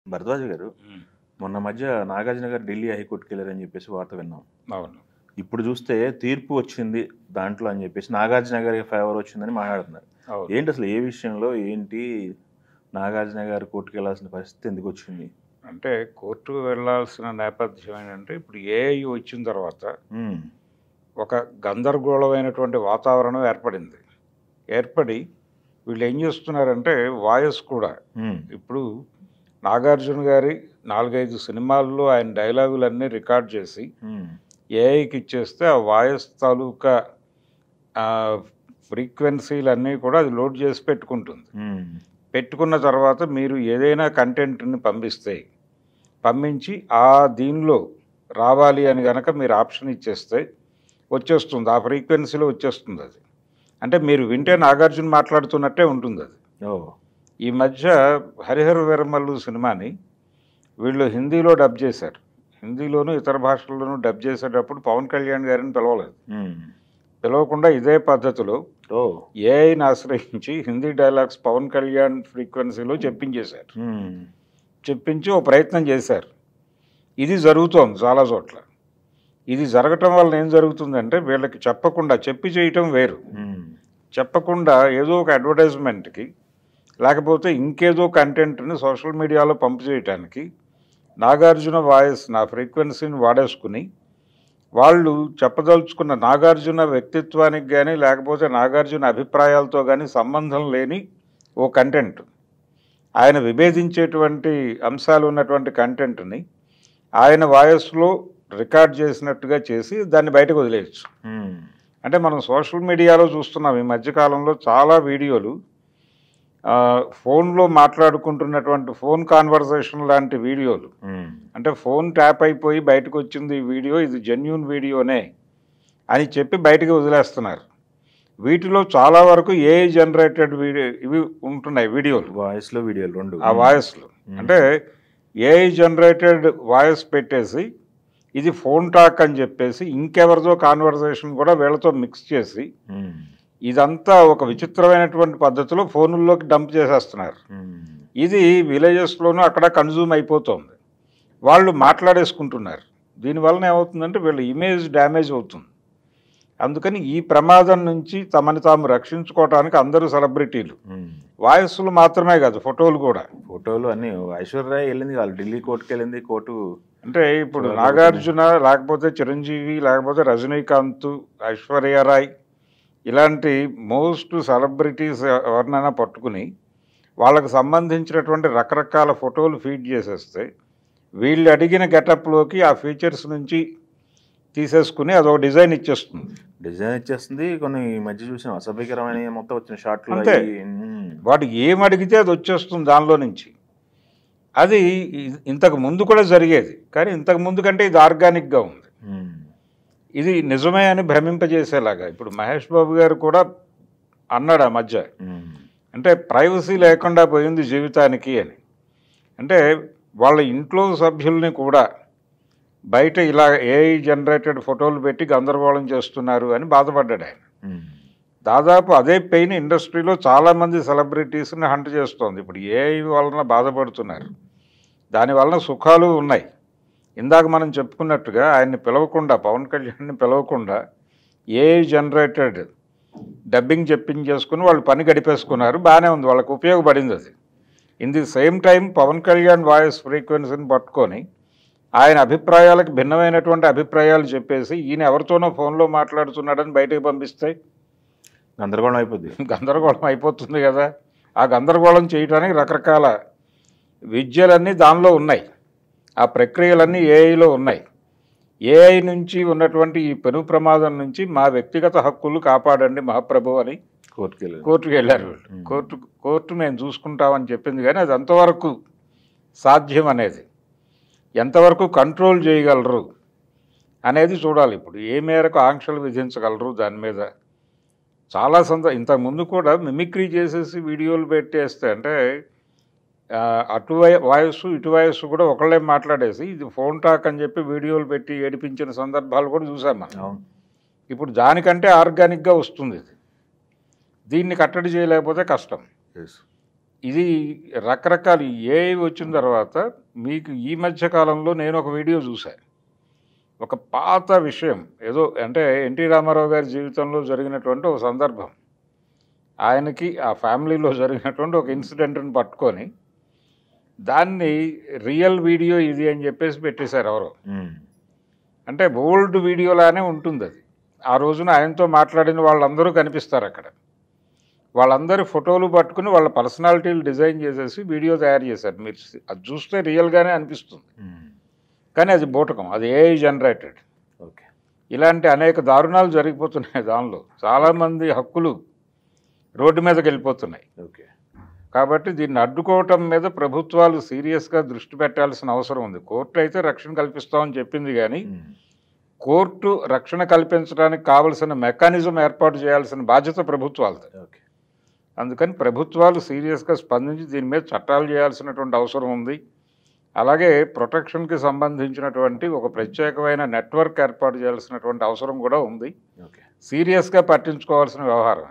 భరద్వాజ్ గారు హ్మ్. మొన్న మధ్య నాగార్జున గారు ఢిల్లీ హైకోర్టుకి వెళ్ళారని చెప్పేసి వార్త విన్నాం. అవును. ఇప్పుడు చూస్తే తీర్పు వచ్చింది దాంట్లో అని చెప్పేసి నాగార్జున గారికి ఫేవర్ వచ్చిందని మాట్లాడుతున్నారు. అవును. ఏంటి అసలు ఏ విషయంలో ఏంటి నాగార్జున గారు కోర్టుకి వెళ్ళాల్సిన పరిస్థితి ఎందుకు వచ్చింది? అంటే కోర్టుకు వెళ్ళాల్సిన నేపథ్యం ఏంటంటే ఇప్పుడు ఏఐ వచ్చిన తర్వాత ఉమ్, ఒక గందరగోళమైనటువంటి వాతావరణం ఏర్పడి వీళ్ళు ఏం చేస్తున్నారంటే వాయిస్ కూడా ఉమ్, ఇప్పుడు నాగార్జున గారి 4-5 సినిమాల్లో ఆయన డైలాగులన్నీ రికార్డ్ చేసి ఉమ్, ఏఐకి ఇచ్చేస్తే ఆ వాయిస్ తాలూకా ఫ్రీక్వెన్సీలన్నీ కూడా అది లోడ్ చేసి పెట్టుకుంటుంది. ఉమ్, పెట్టుకున్న తర్వాత మీరు ఏదైనా కంటెంట్ని పంపించి ఆ దీనిలో రావాలి అని కనుక మీరు ఆప్షన్ ఇచ్చేస్తే వచ్చేస్తుంది, ఆ ఫ్రీక్వెన్సీలో వచ్చేస్తుంది. అది అంటే మీరు వింటే నాగార్జున మాట్లాడుతున్నట్టే ఉంటుంది అది. ఓ ఈ మధ్య హరిహర వీరమల్లు సినిమాని వీళ్ళు హిందీలో డబ్ చేశారు. హిందీలోను ఇతర భాషల్లోనూ డబ్ చేసేటప్పుడు పవన్ కళ్యాణ్ గారిని పిలవలేదు. ఉమ్, పిలవకుండా ఇదే పద్ధతిలో ఓ ఏఐని ఆశ్రయించి హిందీ డైలాగ్స్ పవన్ కళ్యాణ్ ఫ్రీక్వెన్సీలో చెప్పించేశారు. ఉమ్, చెప్పించి ఓ ప్రయత్నం చేశారు. ఇది జరుగుతోంది చాలా చోట్ల. ఇది జరగటం వల్ల ఏం జరుగుతుందంటే వీళ్ళకి చెప్పకుండా చెప్పి చేయటం వేరు. ఉమ్, చెప్పకుండా ఏదో ఒక అడ్వర్టైజ్మెంట్కి లేకపోతే ఇంకేదో కంటెంట్ని సోషల్ మీడియాలో పంపు చేయటానికి నాగార్జున వాయిస్ నా ఫ్రీక్వెన్సీని వాడేసుకుని వాళ్ళు చెప్పదలుచుకున్న నాగార్జున వ్యక్తిత్వానికి కానీ లేకపోతే నాగార్జున అభిప్రాయాలతో కానీ సంబంధం లేని ఓ కంటెంట్, ఆయన విభేదించేటువంటి అంశాలు ఉన్నటువంటి కంటెంట్ని ఆయన వాయిస్లో రికార్డ్ చేసినట్టుగా చేసి దాన్ని బయటకు వదిలేయచ్చు. ఉమ్, అంటే మనం సోషల్ మీడియాలో చూస్తున్నాం ఈ మధ్యకాలంలో చాలా వీడియోలు ఫోన్లో మాట్లాడుకుంటున్నటువంటి ఫోన్ కాన్వర్సేషన్ లాంటి వీడియోలు, ఉమ్, అంటే ఫోన్ ట్యాప్ అయిపోయి బయటకు వచ్చింది ఈ వీడియో, ఇది జెన్యూన్ వీడియోనే అని చెప్పి బయటకు వదిలేస్తున్నారు. వీటిలో చాలా వరకు ఏఐ జనరేటెడ్ వీడియో ఇవి ఉంటున్నాయి వీడియోలు, వాయిస్లో వీడియోలు రెండు. ఆ వాయిస్లు. అంటే ఏఐ జనరేటెడ్ వాయిస్ పెట్టేసి ఇది ఫోన్ టాక్ అని చెప్పేసి ఇంకెవరిదో కాన్వర్సేషన్ కూడా వీళ్ళతో మిక్స్ చేసి ఉమ్, ఇదంతా ఒక విచిత్రమైనటువంటి పద్ధతిలో ఫోనుల్లోకి డంప్ చేసేస్తున్నారు. ఉమ్, ఇది విలేజెస్లోనూ అక్కడ కన్జ్యూమ్ అయిపోతుంది. వాళ్ళు మాట్లాడేసుకుంటున్నారు. దీనివలన ఏమవుతుందంటే వీళ్ళ ఇమేజ్ డ్యామేజ్ అవుతుంది. అందుకని ఈ ప్రమాదం నుంచి తమని తాము రక్షించుకోవడానికి అందరూ సెలబ్రిటీలు ఉమ్. వాయిస్లు మాత్రమే కాదు ఫోటోలు కూడా. ఫోటోలు అన్ని ఐశ్వర్య వెళ్ళింది, వాళ్ళు ఢిల్లీ కోర్టుకి వెళ్ళింది. కోర్టు అంటే ఇప్పుడు నాగార్జున లేకపోతే చిరంజీవి లేకపోతే రజనీకాంత్, ఐశ్వర్యరాయ్ ఇలాంటి మోస్ట్ సెలబ్రిటీస్ ఎవరినైనా పట్టుకుని వాళ్ళకు సంబంధించినటువంటి రకరకాల ఫోటోలు ఫీడ్ చేసేస్తే వీళ్ళు అడిగిన గెటప్లోకి ఆ ఫీచర్స్ నుంచి తీసేసుకుని అదొక డిజైన్ ఇచ్చేస్తుంది. డిజైన్ ఇచ్చేస్తుంది. కొన్ని ఈ మధ్య చూసిన అసభ్యకరమైన మొత్తం వచ్చిన షాట్లు అంతే. వాడు ఏం అడిగితే అది వచ్చేస్తుంది దానిలో నుంచి. అది ఇంతకు ముందు కూడా జరిగేది, కానీ ఇంతకు ముందు కంటే ఇది ఆర్గానిక్గా ఉంది. ఇది నిజమే అని భ్రమింపజేసేలాగా ఇప్పుడు మహేష్ బాబు గారు కూడా అన్నాడు ఆ మధ్య, అంటే ప్రైవసీ లేకుండా పోయింది జీవితానికి అని. అంటే వాళ్ళ ఇంట్లో సభ్యుల్ని కూడా బయట ఇలా ఏఐ జనరేటెడ్ ఫోటోలు పెట్టి గందరగోళం చేస్తున్నారు అని బాధపడ్డాడు ఆయన. దాదాపు అదే పెయిన్ ఇండస్ట్రీలో చాలామంది సెలబ్రిటీస్ని హంట్ చేస్తోంది. ఇప్పుడు ఏఐ వలన బాధపడుతున్నారు, దానివలన సుఖాలు ఉన్నాయి. ఇందాక మనం చెప్పుకున్నట్టుగా ఆయన్ని పిలవకుండా, పవన్ కళ్యాణ్ని పిలవకుండా ఏఐ జనరేటెడ్ డబ్బింగ్ చెప్పించేసుకుని వాళ్ళు పని గడిపేసుకున్నారు. బాగానే ఉంది, వాళ్ళకు ఉపయోగపడింది అది. In the same time Pawan Kalyan voice ఫ్రీక్వెన్సీని పట్టుకొని ఆయన అభిప్రాయాలకు భిన్నమైనటువంటి అభిప్రాయాలు చెప్పేసి ఈయన ఎవరితోనో ఫోన్లో మాట్లాడుతున్నాడని బయటకు పంపిస్తే గందరగోళం అయిపోద్ది. గందరగోళం అయిపోతుంది కదా. ఆ గందరగోళం చేయడానికి రకరకాల విద్యలన్నీ దానిలో ఉన్నాయి, ఆ ప్రక్రియలన్నీ ఏఐలో ఉన్నాయి. ఏఐ నుంచి ఉన్నటువంటి ఈ పెను ప్రమాదం నుంచి మా వ్యక్తిగత హక్కులు కాపాడండి మహాప్రభు అని కోర్టుకు వెళ్ళారు వీళ్ళు. కోర్టు మేము చూసుకుంటామని చెప్పింది, కానీ అది ఎంతవరకు సాధ్యం అనేది, ఎంతవరకు కంట్రోల్ చేయగలరు అనేది చూడాలి. ఇప్పుడు ఏ మేరకు ఆంక్షలు విధించగలరు దాని మీద. చాలా ఇంతకుముందు కూడా మిమిక్రీ చేసేసి వీడియోలు పెట్టేస్తే, అంటే అటు వాయిస్ ఇటు వాయిస్ కూడా ఒకళ్ళే మాట్లాడేసి ఇది ఫోన్ టాక్ అని చెప్పి వీడియోలు పెట్టి ఏడిపించిన సందర్భాలు కూడా చూసాం మనం. ఇప్పుడు దానికంటే ఆర్గానిక్గా వస్తుంది ఇది. దీన్ని కట్టడి చేయలేకపోతే కష్టం. ఇది రకరకాల ఏఐ వచ్చిన తర్వాత మీకు ఈ మధ్య కాలంలో నేను ఒక వీడియో చూశాను. ఒక పాత విషయం ఏదో అంటే ఎన్టీ రామారావు గారి జీవితంలో జరిగినటువంటి ఒక సందర్భం, ఆయనకి ఆ ఫ్యామిలీలో జరిగినటువంటి ఒక ఇన్సిడెంట్ని పట్టుకొని దాన్ని రియల్ వీడియో ఇది అని చెప్పేసి పెట్టేశారు ఎవరో. అంటే ఓల్డ్ వీడియోలానే ఉంటుంది అది. ఆ రోజున ఆయనతో మాట్లాడిన వాళ్ళందరూ కనిపిస్తారు అక్కడ. వాళ్ళందరి ఫోటోలు పట్టుకుని వాళ్ళ పర్సనాలిటీలు డిజైన్ చేసేసి వీడియో తయారు చేశారు. మీరు అది చూస్తే రియల్గానే అనిపిస్తుంది, కానీ అది బూటకం, అది ఏఐ జనరేటెడ్. ఓకే, ఇలాంటి అనేక దారుణాలు జరిగిపోతున్నాయి. దానిలో చాలామంది హక్కులు రోడ్డు మీదకి వెళ్ళిపోతున్నాయి. ఓకే, కాబట్టి దీన్ని అడ్డుకోవటం మీద ప్రభుత్వాలు సీరియస్గా దృష్టి పెట్టాల్సిన అవసరం ఉంది. కోర్టు అయితే రక్షణ కల్పిస్తామని చెప్పింది, కానీ కోర్టు రక్షణ కల్పించడానికి కావలసిన మెకానిజం ఏర్పాటు చేయాల్సిన బాధ్యత ప్రభుత్వాలది. ఓకే. అందుకని ప్రభుత్వాలు సీరియస్గా స్పందించి దీని మీద చట్టాలు చేయాల్సినటువంటి అవసరం ఉంది. అలాగే ప్రొటెక్షన్కి సంబంధించినటువంటి ఒక ప్రత్యేకమైన నెట్వర్క్ ఏర్పాటు చేయాల్సినటువంటి అవసరం కూడా ఉంది. ఓకే, సీరియస్గా పట్టించుకోవాల్సిన వ్యవహారం.